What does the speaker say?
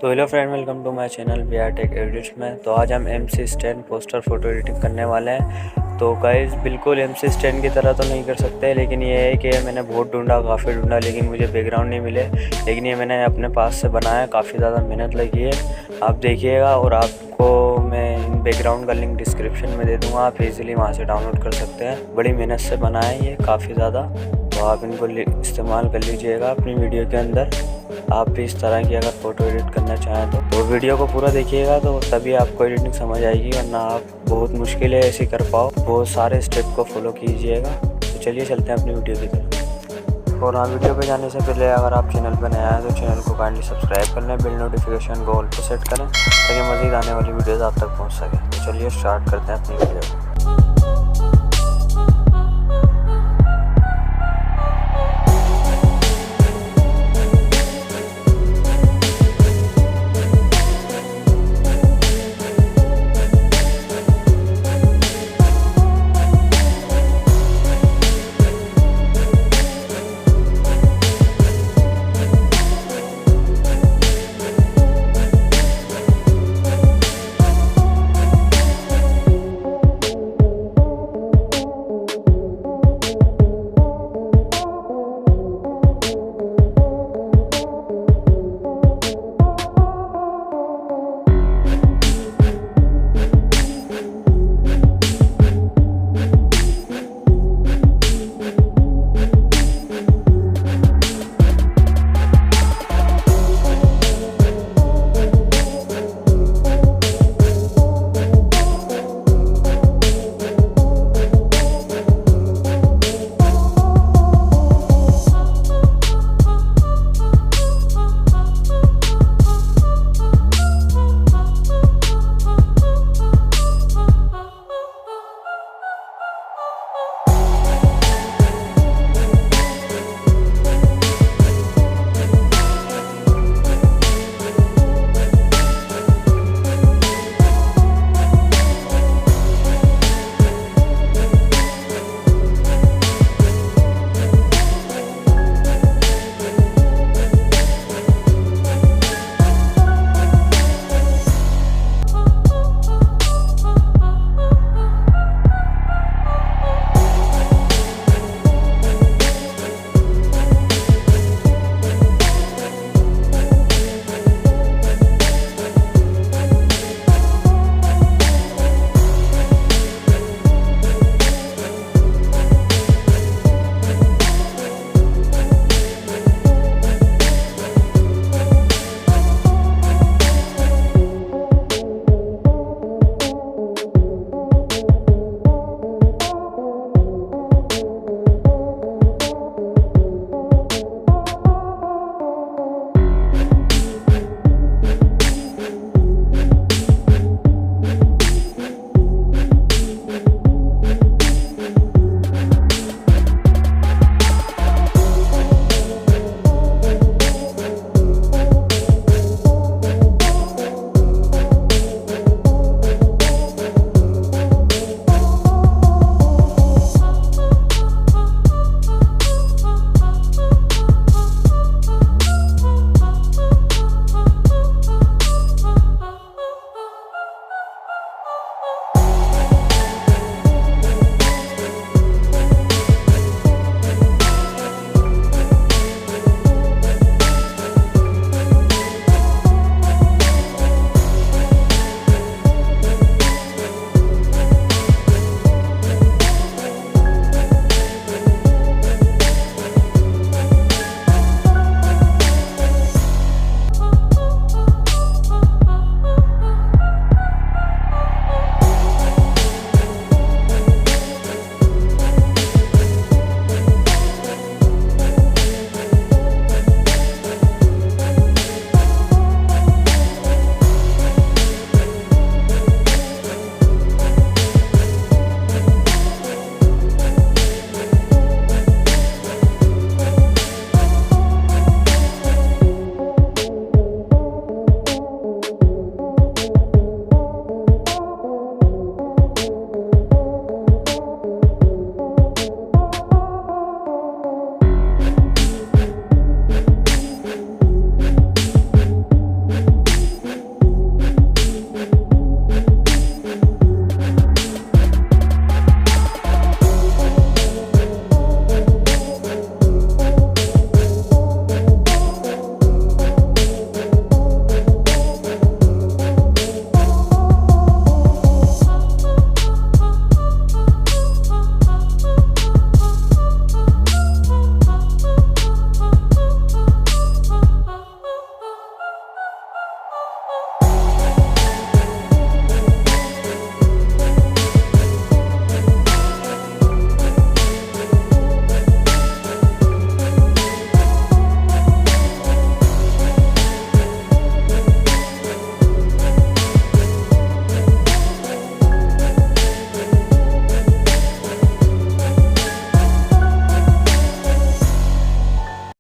तो hello friend, welcome to my channel tech edits में। तो आज हम MC stand poster photo editing करने वाले हैं। तो गाइस बिल्कुल MC स्टैंड की तरह तो नहीं कर सकते, लेकिन ये है कि मैंने बहुत ढूंढा, काफ़ी ढूंढा, लेकिन मुझे बैकग्राउंड नहीं मिले। लेकिन ये मैंने अपने पास से बनाया, काफ़ी ज़्यादा मेहनत लगी है, आप देखिएगा। और आपको मैं बैकग्राउंड का लिंक डिस्क्रिप्शन में दे दूँगा, आप इजीली वहाँ से डाउनलोड कर सकते हैं। बड़ी मेहनत से बनाया है ये, काफ़ी ज़्यादा। तो आप इनको इस्तेमाल कर लीजिएगा अपनी वीडियो के अंदर। आप भी इस तरह की अगर फ़ोटो एडिट करना चाहें तो वीडियो को पूरा देखिएगा, तो तभी आपको एडिटिंग समझ आएगी, वरना आप बहुत मुश्किल है ऐसे कर पाओ। बहुत सारे स्टेप को फॉलो कीजिएगा। तो चलिए चलते हैं अपनी वीडियो की तरफ। और हाँ, वीडियो पे जाने से पहले अगर आप चैनल पर नया हैं तो चैनल को काइंडली सब्सक्राइब कर लें, बेल नोटिफिकेशन को ऑल पे सेट करें ताकि मज़ीद आने वाली वीडियोज़ आप तक पहुँच सके। तो चलिए स्टार्ट करते हैं अपनी वीडियो।